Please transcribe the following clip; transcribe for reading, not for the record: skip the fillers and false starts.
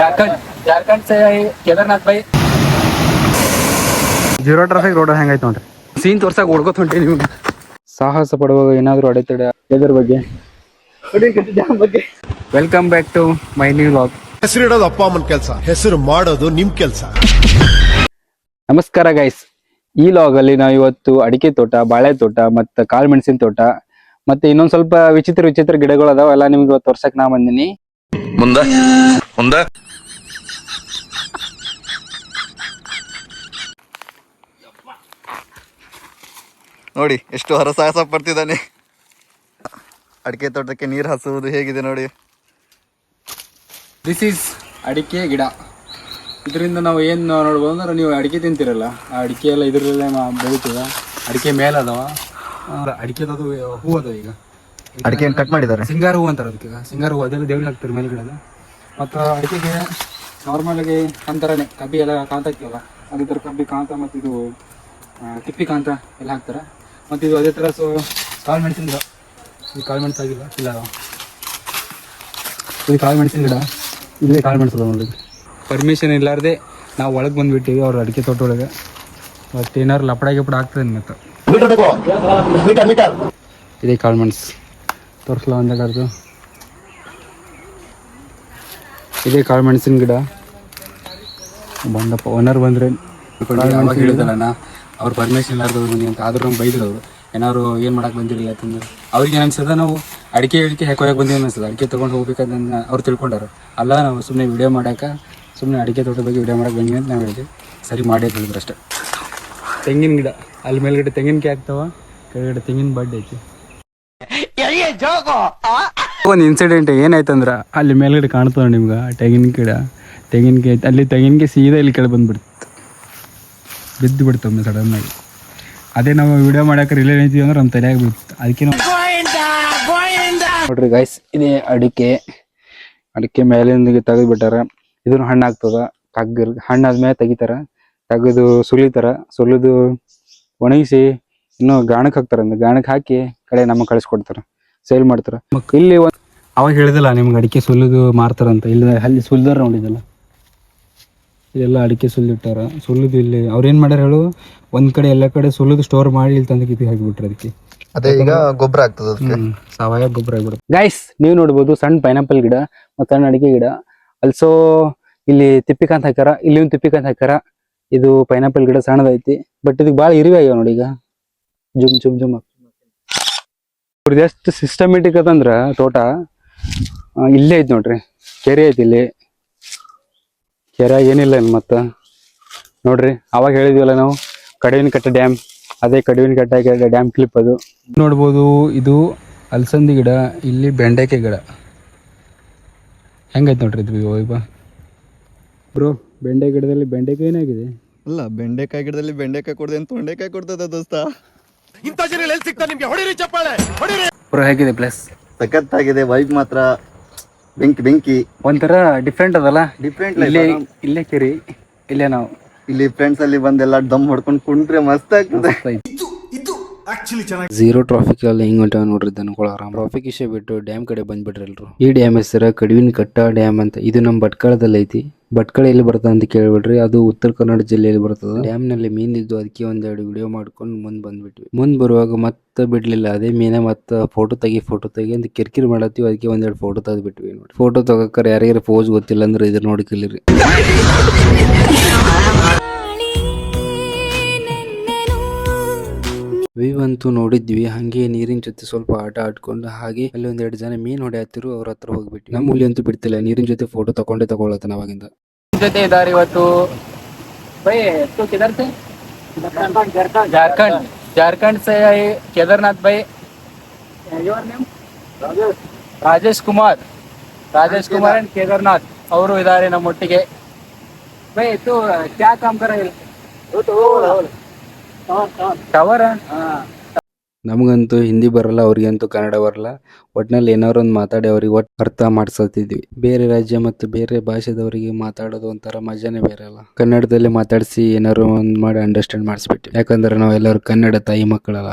झारखंड से केदारनाथ भाई zero traffic road ಹೆಂಗೈತೆ ನೋಡ್ರಿ. ಸೀನ್ ತೋರ್ಸಾಕ ಓಡ್ಕೋತ ಹೊಂಟಿ ನಿಮ್ಗೆ. ಸಾಹಸ ಪಡುವಾಗ ಏನಾದ್ರು ಅಡೆತಡೆ ಎದ್ರ ಬಗ್ಗೆ welcome back to my new vlog. ಹೆಸರಿಡೋದು ಅಪ್ಪ ಅಮ್ಮನ ಕೆಲಸ, ಹೆಸರು ಮಾಡೋದು ನಿಮ್ ಕೆಲಸ. ನಮಸ್ಕಾರ ಗೈಸ್. ಈ ಲಾಗ್ ಅಲ್ಲಿ ನಾವು ಇವತ್ತು ಅಡಿಕೆ ತೋಟ, ಬಾಳೆ ತೋಟ ಮತ್ತೆ ಕಾಳುಮೆಣಸಿನ ತೋಟ ಮತ್ತೆ ಇನ್ನೊಂದ್ ಸ್ವಲ್ಪ ವಿಚಿತ್ರ ಗಿಡಗಳು ಅದಾವ, ಎಲ್ಲ ನಿಮ್ಗೆ ಇವತ್ತು ತೋರ್ಸಕ್ ನಾ ಬಂದಿನಿ. ನೋಡಿ ಎಷ್ಟು ಹರಸಾಹಸ ಪಡ್ತಿದ್ದಾನೆ. ಅಡಿಕೆ ತೋಟಕ್ಕೆ ನೀರು ಹಾಸುವುದು ಹೇಗಿದೆ ನೋಡಿ. ದಿಸ್ ಈಸ್ ಅಡಿಕೆ ಗಿಡ. ಇದರಿಂದ ನಾವು ಏನು ನೋಡ್ಬೋದು ಅಂದ್ರೆ, ನೀವು ಅಡಿಕೆ ತಿಂತಿರಲ್ಲ, ಆ ಅಡಿಕೆ ಎಲ್ಲ ಇದರಲ್ಲೇ ಬೆಳಿತದ. ಅಡಿಕೆ ಮೇಲೆ ಅದಾವ, ಅಡಿಕೆದದು ಹೂ ಅದಾವ. ಈಗ ಅಡಿಕೆ ಕಟ್ ಮಾಡಿದ್ದಾರೆ, ಸಿಂಗಾರ ಹೂ ಅಂತಾರೆ ಅದಕ್ಕೆ. ಸಿಂಗಾರ ಹೂ ಅದೆಲ್ಲ ದೇವ್ರಿಗೆ ಹಾಕ್ತಾರೆ ಮೇಲ್ಗಡೆ. ಮತ್ತು ಅಡಿಕೆಗೆ ನಾರ್ಮಲಾಗಿ ಅಂತಾರನೇ ಕಬ್ಬಿ ಎಲ್ಲ ಕಾಂತ ಹಾಕ್ತೀವಲ್ಲ, ಅದೇ ಥರ ಕಬ್ಬಿ ಕಾಂತ ಮತ್ತು ಇದು ತಿಪ್ಪಿ ಕಾಂತ ಎಲ್ಲ ಹಾಕ್ತಾರೆ. ಮತ್ತು ಇದು ಅದೇ ಥರ ಕಾಳು ಮೆಣಸಿನ ಗಿಡ. ಇದು ಕಾಳು ಮೆಣಸು ಆಗಿಲ್ಲ, ಇಲ್ಲ ಇದು ಕಾಳು ಮೆಣಸಿನ ಗಿಡ. ಇಲ್ಲೇ ಕಾಳು ಮೆಣಸು ನೋಡಿ. ಪರ್ಮಿಷನ್ ಇಲ್ಲಾರ್ದೆ ನಾವು ಒಳಗೆ ಬಂದುಬಿಟ್ಟಿವಿ ಅವ್ರ ಅಡಿಕೆ ತೋಟ ಒಳಗೆ. ಮತ್ತು ಏನಾರು ಲಪಡ ಗಿಪಡ ಆಗ್ತದೆ ಮತ್ತು. ಇದೇ ಕಾಳು ಮೆಣಸು ತೋರಿಸಲ ಒಂದೆರಡು. ಇದೇ ಕಾಳು ಮೆಣಸಿನ ಗಿಡ. ಬಂದಪ್ಪ ಓನರ್ ಬಂದರೆ ಯಾವಾಗ ಹೇಳಿದಲ್ಲ ನಾ ಅವ್ರು ಪರ್ಮಿಷನ್ ಇಲ್ಲಾರ್ದವ್ರು ಬನ್ನಿ ಅಂತ. ಆದ್ರೂ ನಮ್ಗೆ ಬೈದ್ರು ಅವರು, ಏನಾದ್ರು ಏನು ಮಾಡಕ್ಕೆ ಬಂದಿರಲಿಲ್ಲ ಅಂತಂದ್ರೆ. ಅವ್ರಿಗೆ ಅನ್ಸದ ನಾವು ಅಡಿಕೆ ಹಾಕೋಕೆ ಬಂದಿವಿ ಅನ್ಸದ. ಅಡಿಕೆ ತೊಗೊಂಡು ಹೋಗ್ಬೇಕಂತ ಅವ್ರು ತಿಳ್ಕೊಂಡಾರು. ಅಲ್ಲ, ನಾವು ಸುಮ್ಮನೆ ವಿಡಿಯೋ ಮಾಡೋಕೆ, ಸುಮ್ಮನೆ ಅಡಿಕೆ ತೋಟದ ಬಗ್ಗೆ ವಿಡಿಯೋ ಮಾಡಕ್ಕೆ ಬಂದಿವಿ ಅಂತ ನಾವು ಹೇಳಿದ್ವಿ. ಸರಿ ಮಾಡಿ ಅಂತ ಹೇಳಿದ್ರು ಅಷ್ಟೇ. ತೆಂಗಿನ ಗಿಡ ಅಲ್ಲಿ ಮೇಲ್ಗಡೆ ತೆಂಗಿನಕಾಯಿ ಆಗ್ತಾವ, ಕೆಳಗಡೆ ತೆಂಗಿನ ಬಡ್ಡೆ ಐತಿ. ಒಂದು ಇನ್ಸಿಡೆಂಟ್ ಏನಾಯ್ತಂದ್ರೆ, ಅಲ್ಲಿ ಮೇಲ್ಗಡೆ ಕಾಣ್ತವ ನಿಮ್ಗೆ ತೆಂಗಿನ ಗಿಡ, ತೆಂಗಿನಕಾಯಿ ಅಲ್ಲಿ ತೆಂಗಿನಕಾಯಿ ಸೀದಾ ಇಲ್ಲಿ ಕೆಳಗೆ ಬಂದ್ಬಿಡ್ತು, ಬಿದ್ದು ಬಿಡ್ತವೆ ಸಡನ್ನಾಗಿ. ಅದೇ ನಾವು ವಿಡಿಯೋ ಮಾಡಕ್ಕೆ ರಿಲೇ ನಿಂತೀವಿ ಅಂದ್ರೆ ನಮ್ಮ ತಲೆಯಾಗಿ ಬಿಡ್ತು. ಅದಕ್ಕೆ ನೋಡ್ರಿ ಗೈಸ್, ಇದೇ ಅಡಿಕೆ ಮೇಲಿಂದ ತೆಗೆದುಬಿಟ್ಟಾರ. ಇದನ್ನು ಹಣ್ಣು ಆಗ್ತದ. ಹಣ್ಣಾದ್ಮೇಲೆ ತೆಗಿತಾರ, ತೆಗೆದು ಸುಲಿದು ಒಣಗಿಸಿ ಇನ್ನೂ ಗಾಣಕ್ಕೆ ಹಾಕ್ತಾರ. ಗಾಣಕ್ಕೆ ಹಾಕಿ ಕಡೆ ನಮಗೆ ಕಳಿಸ್ಕೊಡ್ತಾರೆ, ಸೇಲ್ ಮಾಡ್ತಾರೆ. ಇಲ್ಲಿ ಅವಾಗ ಹೇಳಿದಿಲ್ಲ ನಿಮ್ಗೆ ಅಡಿಕೆ ಸುಲಿದು ಮಾರ್ತಾರಂತ. ಇಲ್ಲಿ ಅಲ್ಲಿ ಸುಲಿದಾರ ನೋಡಿದಲ್ಲ, ಇದೆಲ್ಲ ಅಡಿಕೆ ಸುಲಿದಿಟ್ಟಾರ. ಸುಲಿದು ಇಲ್ಲಿ ಅವ್ರೇನು ಮಾಡ್ಯಾರ ಹೇಳು, ಒಂದ್ ಕಡೆ ಎಲ್ಲ ಕಡೆ ಸುಲಿದು ಸ್ಟೋರ್ ಮಾಡಿ ಇಲ್ಲಿ ತಂದು ಕಿತ್ತಿ ಹಾಕಿಬಿಟ್ರೆ ಅದಕ್ಕೆ. ಅದೇ ಈಗ ಗೊಬ್ಬರ ಆಗ್ತದೆ, ಸಾವಯವ ಗೊಬ್ಬರ ಆಗ್ಬಿಡುತ್ತೆ. ಗೈಸ್, ನೀವು ನೋಡ್ಬೋದು ಸಣ್ಣ ಪೈನಾಪಲ್ ಗಿಡ ಮತ್ತು ಸಣ್ಣ ಅಡಿಕೆ ಗಿಡ. ಅಲ್ಸೋ ಇಲ್ಲಿ ತಿಪ್ಪಿಕಾಂತ ಹಾಕ್ಯಾರ, ಇಲ್ಲಿ ಒಂದು ತಿಪ್ಪಿಕಾಂತ ಹಾಕ್ಯಾರ. ಇದು ಪೈನಾಪಲ್ ಗಿಡ ಸಣ್ಣದೈತಿ, ಬಟ್ ಇದಕ್ಕೆ ಭಾಳ ಇರುವೆ ಆಗ್ಯಾವ ನೋಡಿ. ಈಗ ಜುಮ್ ಅವ್ರದ್ದು ಎಷ್ಟು ಸಿಸ್ಟಮೆಟಿಕ್ ಅದಂದ್ರ ತೋಟ. ಇಲ್ಲೇ ಐತಿ ನೋಡ್ರಿ, ಕೆರೆ ಐತಿ ಇಲ್ಲಿ. ಕೆರೆಯಾಗ ಏನಿಲ್ಲ ಇನ್ನು ಮತ್ತೆ ನೋಡ್ರಿ. ಅವಾಗ ಹೇಳಿದ್ವಲ್ಲ ನಾವು ಕಡವಿನ ಕಟ್ಟೆ ಡ್ಯಾಮ್, ಅದೇ ಕಡವಿನ ಕಟ್ಟೆ ಡ್ಯಾಮ್ ಕ್ಲಿಪ್ ಅದು ನೋಡ್ಬೋದು. ಇದು ಅಲಸಂದಿ ಗಿಡ, ಇಲ್ಲಿ ಬೆಂಡೆಕಾಯಿ ಗಿಡ. ಹೆಂಗೈತೆ ನೋಡ್ರಿ ಇದು ಈಗ ಬ್ರೋ. ಬೆಂಡೆ ಗಿಡದಲ್ಲಿ ಬೆಂಡೆಕಾಯಿ ಏನಾಗಿದೆ ಅಲ್ಲ, ಬೆಂಡೆಕಾಯಿ ಗಿಡದಲ್ಲಿ ಬೆಂಡೆಕಾಯಿ ಕೊಡದೆ ಅಂತ ತೊಂಡೆಕಾಯಿ ಕೊಡ್ತದ ದೋಸ್ತ. ಇಂಥ ಜನ ಎಲ್ಲಿ ಸಿಗ್ತಾರೆ ನಿಮ್ಗೆ? ಹೊಡಿರಿ ಚಪ್ಪಾಳೆ, ಹೊಡಿರಿ. ಬ್ರೋ ಹೇಗಿದೆ ಪ್ಲೇಸ್? ಸಖತ್ತಾಗಿದೆ, ವೈಬ್ ಮಾತ್ರ ಬೆಂಕಿ ಒಂಥರ ಡಿಫ್ರೆಂಟ್ ಅದಲ್ಲ. ಡಿಫ್ರೆಂಟ್. ಇಲ್ಲೇ ಕೆರಿ, ಇಲ್ಲೇ ನಾವು ಇಲ್ಲಿ ಫ್ರೆಂಡ್ಸ್ ಅಲ್ಲಿ ಬಂದೆಲ್ಲ ದಮ್ ಹೊಡ್ಕೊಂಡು ಕುಂಟ್ರೆ ಮಸ್ತ್ ಆಗ್ತದೆ. ಝೀರೋ ಟ್ರಾಫಿಕ್ ಅಲ್ಲಿ ಹಿಂಗ್ ಹೊಂಟ ನೋಡ್ರಿ ದನಗಳು ಆರಾಮ್. ಟ್ರಾಫಿಕ್ ಇಶ್ಯೂ ಬಿಟ್ಟು ಡ್ಯಾಮ್ ಕಡೆ ಬಂದ್ಬಿಟ್ರಿ ಎಲ್ರು. ಈ ಡ್ಯಾಮ್ ಹೆಸರ ಕಡವಿನ ಕಟ್ಟ ಡ್ಯಾಮ್ ಅಂತ. ಇದು ನಮ್ ಭಟ್ಕಳದಲ್ಲಿ ಐತಿ. ಭಟ್ಕಳ ಎಲ್ಲಿ ಬರ್ತದ ಅಂತ ಕೇಳ್ಬಿಡ್ರಿ, ಅದು ಉತ್ತರ ಕನ್ನಡ ಜಿಲ್ಲೆಯಲ್ಲಿ ಬರ್ತದ. ಡ್ಯಾಮ್ ನಲ್ಲಿ ಮೀನ್ ಇದ್ದು, ಅದಕ್ಕೆ ಒಂದೆರಡು ವಿಡಿಯೋ ಮಾಡ್ಕೊಂಡು ಬಂದ್ಬಿಟ್ವಿ. ಮುಂದ್ ಬರುವಾಗ ಮತ್ತೆ ಬಿಡ್ಲಿಲ್ಲ, ಅದೇ ಮೀನ ಮತ್ತ ಫೋಟೋ ತೆಗಿ ಅಂತ ಕಿರಿಕಿರಿ ಮಾಡತ್ತೀವಿ. ಅದಕ್ಕೆ ಒಂದೆರಡು ಫೋಟೋ ತೆಗೆದ್ಬಿಟ್ವಿ. ನೋಡಿ, ಫೋಟೋ ತಗೋಕಾರ ಯಾರ್ಯಾರ ಪೋಸ್ ಗೊತ್ತಿಲ್ಲ ಅಂದ್ರೆ ಇದ್ರ ನೋಡಿ ಕಲೀರಿ. ವ್ಯೂ ಅಂತೂ ನೋಡಿದ್ವಿ. ಹಂಗೆ ನೀರಿನ ಜೊತೆ ಸ್ವಲ್ಪ ಆಟ ಆಡ್ಕೊಂಡು ಹಾಗೆ ಅಲ್ಲಿ ಒಂದೆರಡು ಜನ ಮೀನ್ ಹೊಡೆಯತ್ತಿರು, ಅವ್ರ ಹತ್ರ ಹೋಗ್ಬಿಟ್ಟು. ನಮ್ಮ ಹುಲಿ ಅಂತೂ ಬಿಡ್ತಿಲ್ಲ, ನೀರಿನ ಜೊತೆ ಫೋಟೋ ತಗೊಳತ್ತ ನಾವಾಗಿಂದ. ಜೊತೆ ಇದಾರೆ ಇವತ್ತು झारखंड से केदारनाथ भाई, ರಾಜೇಶ್ ಕುಮಾರ್ ಅಂಡ್ ಕೇದಾರ್ನಾಥ್ ಅವರು ಇದ್ದಾರೆ ನಮ್ಮೊಟ್ಟಿಗೆ. ಭೈ ತು ಕ್ಯಾ ಕಾಮ್ ಕರ ಟವರ್? ನಮಗಂತೂ ಹಿಂದಿ ಬರಲ್ಲ, ಅವ್ರಿಗಂತೂ ಕನ್ನಡ ಬರಲ್ಲ. ಒಟ್ನಲ್ಲಿ ಏನಾರು ಒಂದು ಮಾತಾಡಿ ಅವ್ರಿಗೆ ಒಟ್ಟು ಅರ್ಥ ಮಾಡ್ಸತ್ತಿದ್ವಿ. ಬೇರೆ ರಾಜ್ಯ ಮತ್ತು ಬೇರೆ ಭಾಷೆದವರಿಗೆ ಮಾತಾಡೋದು ಒಂಥರ ಮಜಾನೇ ಬೇರೆ ಅಲ್ಲ. ಕನ್ನಡದಲ್ಲಿ ಮಾತಾಡಿಸಿ ಏನಾರು ಒಂದು ಮಾಡಿ ಅಂಡರ್ಸ್ಟ್ಯಾಂಡ್ ಮಾಡಿಸ್ಬಿಟ್ಟು, ಯಾಕಂದ್ರೆ ನಾವೆಲ್ಲರೂ ಕನ್ನಡ ತಾಯಿ ಮಕ್ಕಳಲ್ಲ.